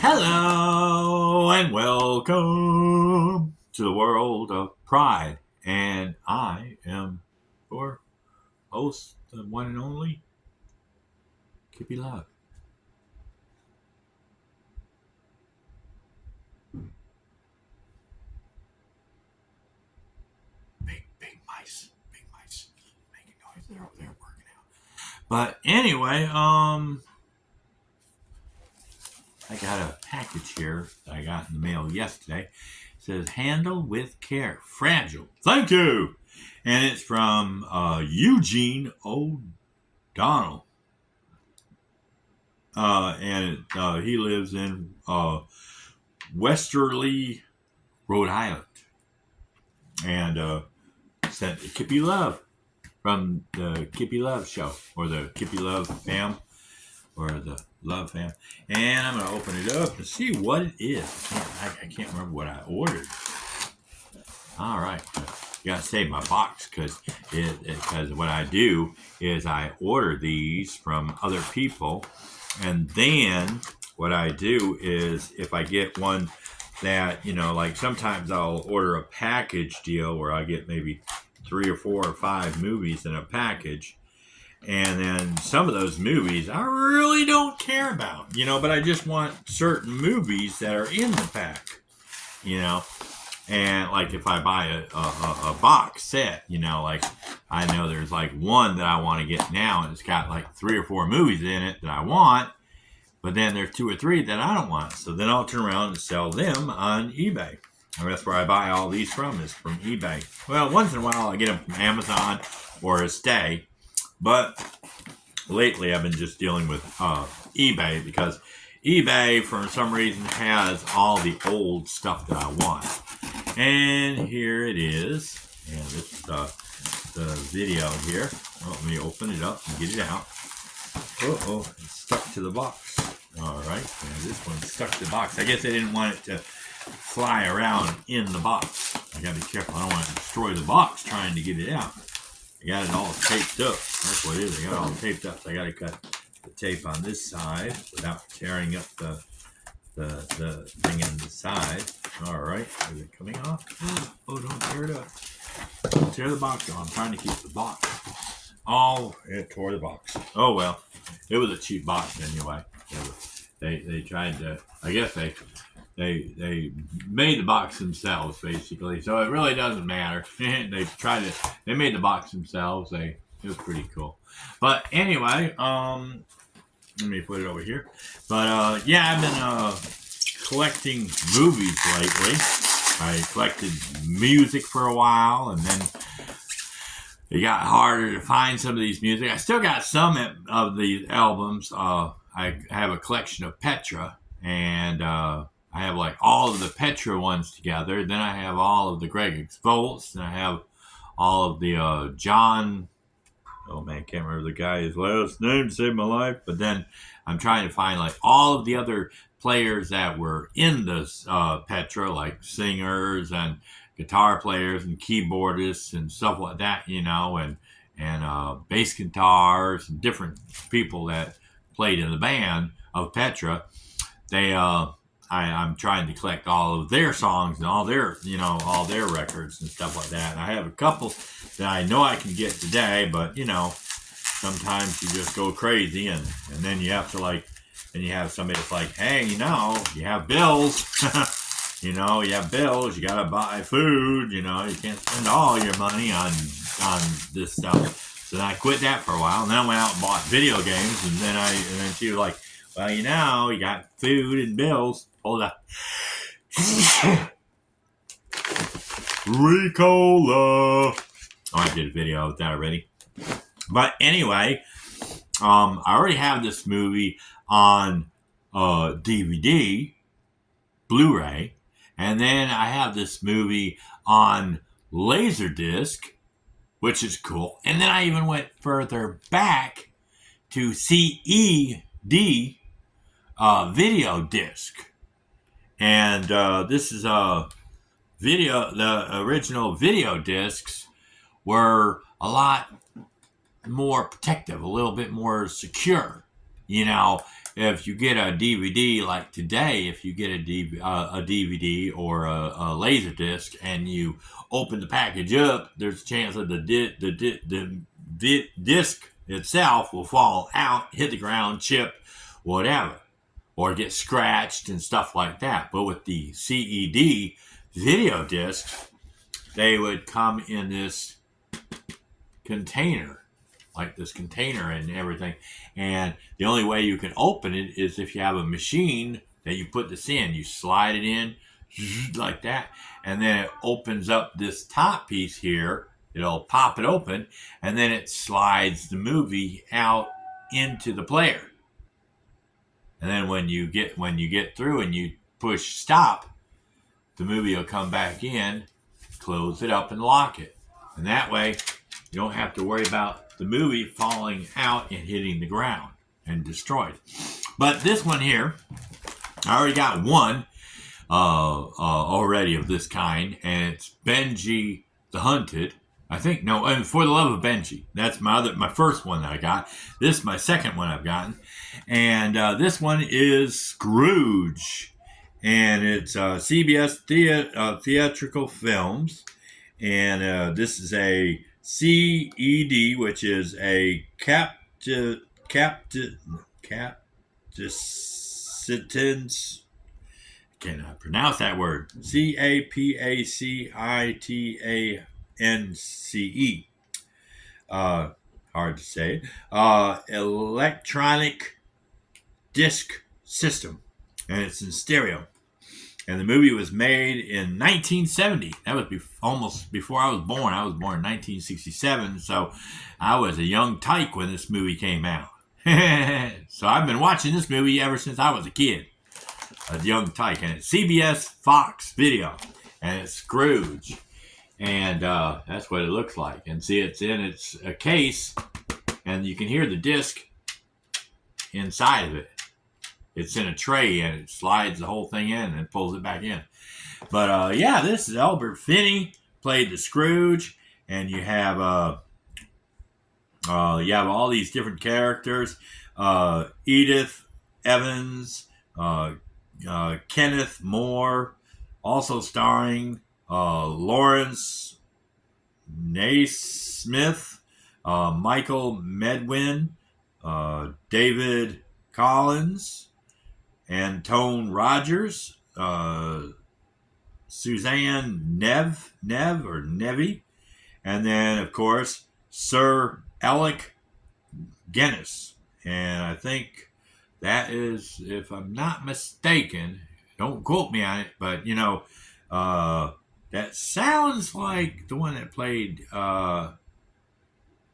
Hello and welcome to the world of pride. And I am your host, the one and only Kippy Love. Big mice making noise. They're working out. But anyway, I got a package here that I got in the mail yesterday. It says handle with care, fragile. Thank you. And it's from Eugene O'Donnell. And he lives in Westerly, Rhode Island. And sent to Kippy Love from the Kippy Love show, or the Kippy Love fam, or the Love fam. And I'm going to open it up to see what it is. I can't remember what I ordered. All right. You got to save my box because what I do is I order these from other people. And then what I do is if I get one that, like sometimes I'll order a package deal where I get maybe 3 or 4 or 5 movies in a package. And then some of those movies I really don't care about, but I just want certain movies that are in the pack, And like if I buy a box set, like I know there's like one that I want to get now and it's got like 3 or 4 movies in it that I want, but then there's 2 or 3 that I don't want. So then I'll turn around and sell them on eBay. And that's where I buy all these from, is from eBay. Well, once in a while I get them from Amazon or a Stay, but lately I've been just dealing with eBay because eBay, for some reason, has all the old stuff that I want. And here it is. And it's the video here. Let me open it up and get it out. Uh-oh, it's stuck to the box. All right, and this one's stuck to the box. I guess I didn't want it to fly around in the box. I gotta be careful. I don't want to destroy the box trying to get it out. I got it all taped up. That's what it is. I got it all taped up. So I gotta cut the tape on this side without tearing up the thing on the side. All right, is it coming off? Oh, don't tear it up. Don't tear the box off. I'm trying to keep the box. Oh, it tore the box. Oh well, it was a cheap box anyway. They tried to. I guess they made the box themselves basically, so it really doesn't matter. They made the box themselves. It was pretty cool. But anyway, let me put it over here. But yeah, I've been collecting movies lately. I collected music for a while, and then it got harder to find some of these music. I still got some of these albums. I have a collection of Petra, and I have like all of the Petra ones together. Then I have all of the Greg X Volts, and I have all of the John. Oh man, I can't remember the guy's last name to save my life. But then I'm trying to find like all of the other players that were in this Petra, like singers and guitar players and keyboardists and stuff like that, and bass guitars and different people that played in the band of Petra. I'm trying to collect all of their songs and all their records and stuff like that. And I have a couple that I know I can get today, but sometimes you just go crazy and then you have to and you have somebody that's like, hey, you have bills. You have bills, you gotta buy food, you can't spend all your money on this stuff. So then I quit that for a while, and then I went out and bought video games, and then she was like, well, you got food and bills. Hold up. Ricola. Oh, I did a video of that already. But anyway, I already have this movie on DVD, Blu-ray, and then I have this movie on Laserdisc, which is cool. And then I even went further back to CED video disc. And this is a video. The original video discs were a lot more protective, a little bit more secure. if you get a DVD like today, if you get a DVD or a laser disc and you open the package up, there's a chance that the disc itself will fall out, hit the ground, chip, whatever, or get scratched and stuff like that. But with the CED video discs, they would come in this container, like this container and everything. And the only way you can open it is if you have a machine that you put this in. You slide it in like that, and then it opens up this top piece here. It'll pop it open, and then it slides the movie out into the player. And then when you get through and you push stop, the movie will come back in, close it up, and lock it. And that way, you don't have to worry about the movie falling out and hitting the ground and destroyed. But this one here, I already got one already of this kind, and it's Benji the Hunted. I think, no, and For the Love of Benji. That's my first one that I got. This is my second one I've gotten. And this one is Scrooge. And it's CBS Theatrical Films. And this is a CED, which is a capacitance. Cannot pronounce that word. CAPACITANCE. Hard to say. Electronic disc system, and it's in stereo. And the movie was made in 1970. That was almost before I was born. I was born in 1967, so I was a young tyke when this movie came out. So I've been watching this movie ever since I was a kid, a young tyke. And it's CBS Fox Video, and it's Scrooge. And that's what it looks like. And see, it's in its a case, and you can hear the disc inside of it. It's in a tray, and it slides the whole thing in and pulls it back in. But yeah, this is Albert Finney played the Scrooge, and you have all these different characters. Edith Evans, Kenneth Moore, also starring Lawrence Naismith, Michael Medwin, David Collins, Antone Rogers, Suzanne Nevy, and then, of course, Sir Alec Guinness. And I think that is, if I'm not mistaken, don't quote me on it, but, that sounds like the one that played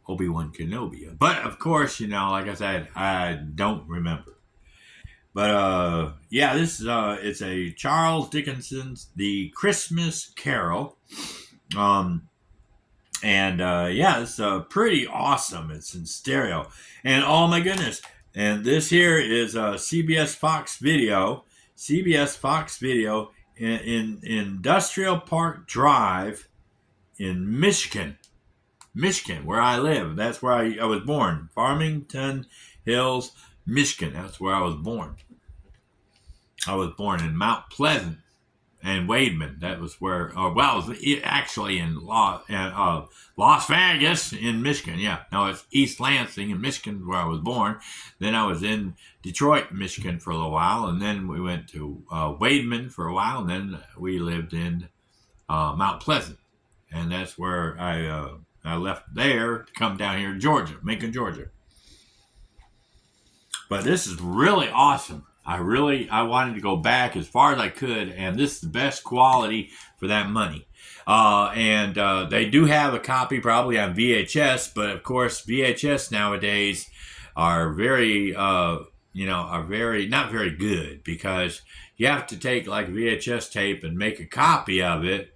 Obi-Wan Kenobi. But, of course, like I said, I don't remember. But, this is, it's a Charles Dickens's The Christmas Carol. It's pretty awesome. It's in stereo. And, oh my goodness. And this here is CBS Fox Video. CBS Fox Video in Industrial Park Drive in Michigan, where I live. That's where I was born. Farmington Hills, Michigan. That's where I was born. I was born in Mount Pleasant and Wademan. That was where, I was actually in Las Vegas in Michigan. Yeah, no, it's East Lansing in Michigan where I was born. Then I was in Detroit, Michigan for a little while, and then we went to Wademan for a while, and then we lived in Mount Pleasant, and that's where I left there to come down here to Georgia, Macon, Georgia. But this is really awesome. I wanted to go back as far as I could, and this is the best quality for that money. They do have a copy probably on VHS, but of course VHS nowadays are very, not very good, because you have to take like VHS tape and make a copy of it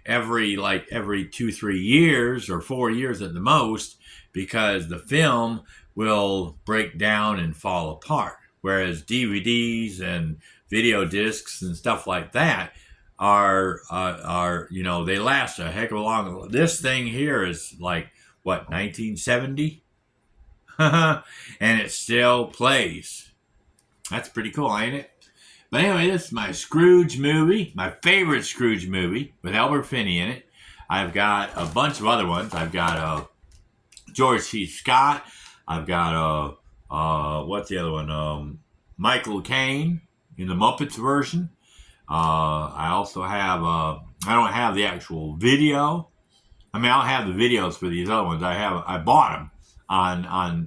every 2-3 years or 4 years at the most, because the film will break down and fall apart. Whereas DVDs and video discs and stuff like that are they last a heck of a long. This thing here is like, what, 1970? And it still plays. That's pretty cool, ain't it? But anyway, this is my Scrooge movie, my favorite Scrooge movie with Albert Finney in it. I've got a bunch of other ones. I've got George C. Scott. I've got what's the other one? Michael Caine in the Muppets version. I also have I don't have the actual video. I mean, I don't have the videos for these other ones. I bought them on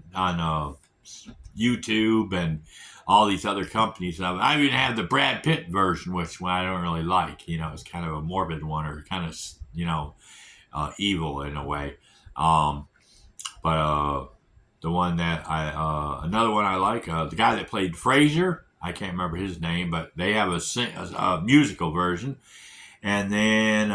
YouTube and all these other companies. I even have the Brad Pitt version, which I don't really like. You know, it's kind of a morbid one, or kind of evil in a way. But the one that another one I like, the guy that played Frasier, I can't remember his name, but they have a musical version. And then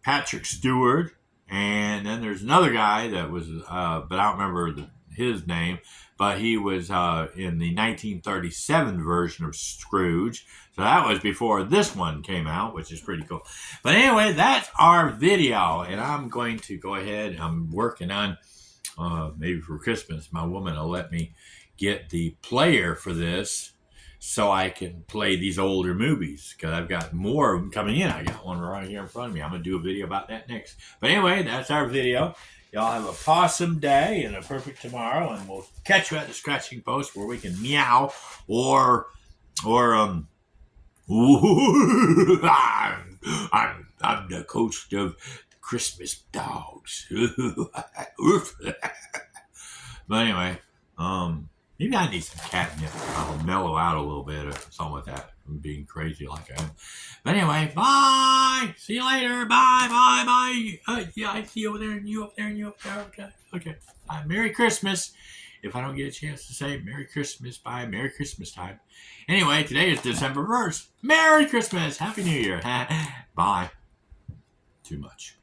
Patrick Stewart, and then there's another guy that was, but I don't remember his name, but he was in the 1937 version of Scrooge. So that was before this one came out, which is pretty cool. But anyway, that's our video, and I'm going to go ahead. I'm working on, maybe for Christmas, my woman will let me get the player for this so I can play these older movies, because I've got more of them coming in. I got one right here in front of me. I'm going to do a video about that next. But anyway, that's our video. Y'all have a awesome day and a perfect tomorrow, and we'll catch you at the scratching post where we can meow or I'm the coach of Christmas dogs. But anyway, maybe I need some catnip. I'll mellow out a little bit or something like that from being crazy like I am. But anyway, bye. See you later. Bye, bye, bye. Yeah, I see you over there and you up there and you up there. Okay, okay. Merry Christmas. If I don't get a chance to say Merry Christmas by Merry Christmas time. Anyway, today is December 1st. Merry Christmas. Happy New Year. Bye. Too much.